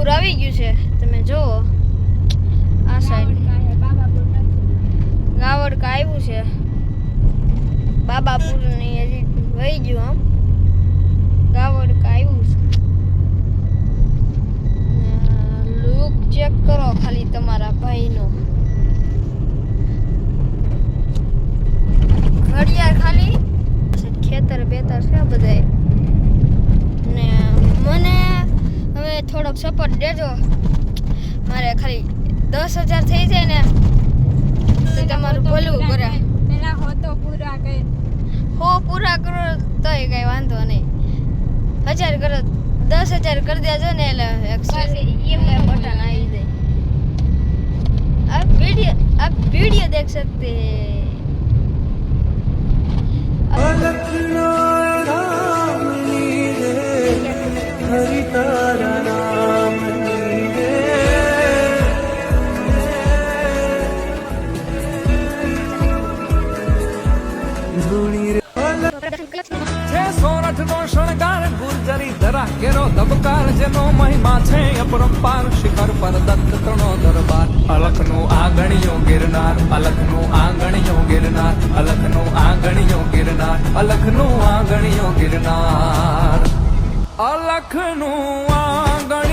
આવી ગયું છે તમે જુઓ આ સાઈડ ગાવડકા આવ્યું છે બાબાપુર ની હજી વહી ગયું આમ ગાવડકા આવ્યું છે લુક ચેક કરો ખાલી તમારા ભાઈનો ઘડિયાળ ખાલી ખેતર બેતર છે બધાય ને મને હવે થોડોક સપોર્ટ દેજો મારે ખાલી 10,000 થઈ જાય ને તો તમારું ભલું કરે પેલા હો તો પૂરા કર હો પૂરા કરો તોય કઈ વાંધો નહીં 1000 કરો 10,000 કરી દેજો ને એટલે बटन आई जाए आप वीडियो देख सकते સોરઠ નો શણગાર ગુર્જરી ધરા કેરો ધબકાર જેનો મહિમા છે અપરંપાર શિખર પર દત્ત તણો દરબાર અલખનું આંગણીયો ગિરનાર અલખનું આંગણીયો ગિરનાર અલખનું આંગણીયો ગિરનાર અલખનું આંગણીયો ગિરનાર અલખનું આંગણ